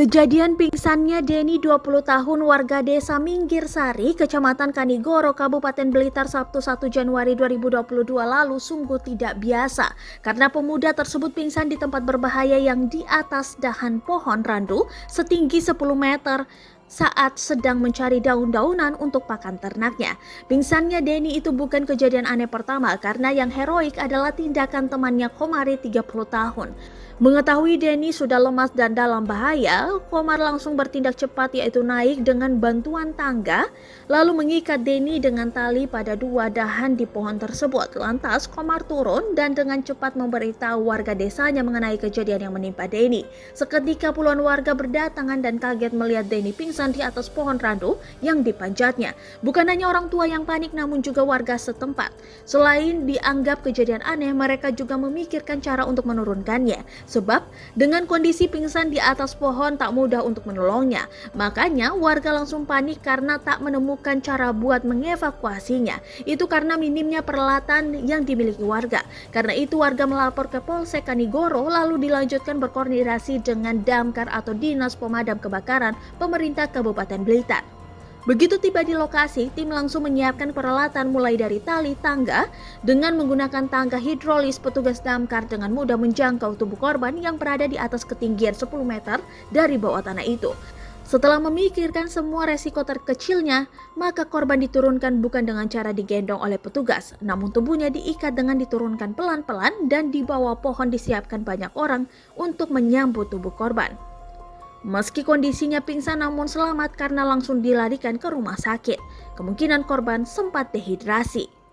Kejadian pingsannya Denny 20 tahun warga desa Minggir Sari, Kecamatan Kanigoro, Kabupaten Blitar Sabtu 1 Januari 2022 lalu sungguh tidak biasa karena pemuda tersebut pingsan di tempat berbahaya yang di atas dahan pohon randu setinggi 10 meter saat sedang mencari daun-daunan untuk pakan ternaknya. Pingsannya Denny itu bukan kejadian aneh pertama karena yang heroik adalah tindakan temannya Komari 30 tahun. Mengetahui Denny sudah lemas dan dalam bahaya, Komar langsung bertindak cepat yaitu naik dengan bantuan tangga lalu mengikat Denny dengan tali pada dua dahan di pohon tersebut. Lantas Komar turun dan dengan cepat memberitahu warga desanya mengenai kejadian yang menimpa Denny. Seketika puluhan warga berdatangan dan kaget melihat Denny pingsan di atas pohon randu yang dipanjatnya. Bukan hanya orang tua yang panik namun juga warga setempat. Selain dianggap kejadian aneh, mereka juga memikirkan cara untuk menurunkannya. Sebab dengan kondisi pingsan di atas pohon tak mudah untuk menolongnya. Makanya warga langsung panik karena tak menemukan cara buat mengevakuasinya. Itu karena minimnya peralatan yang dimiliki warga. Karena itu warga melapor ke Polsek Kanigoro lalu dilanjutkan berkoordinasi dengan Damkar atau Dinas Pemadam Kebakaran Pemerintah Kabupaten Blitar. Begitu tiba di lokasi, tim langsung menyiapkan peralatan mulai dari tali tangga. Dengan menggunakan tangga hidrolis, petugas damkar dengan mudah menjangkau tubuh korban yang berada di atas ketinggian 10 meter dari bawah tanah itu. Setelah memikirkan semua resiko terkecilnya, maka korban diturunkan bukan dengan cara digendong oleh petugas, namun tubuhnya diikat dengan diturunkan pelan-pelan dan di bawah pohon disiapkan banyak orang untuk menyambut tubuh korban. Meski kondisinya pingsan namun selamat karena langsung dilarikan ke rumah sakit. Kemungkinan korban sempat dehidrasi.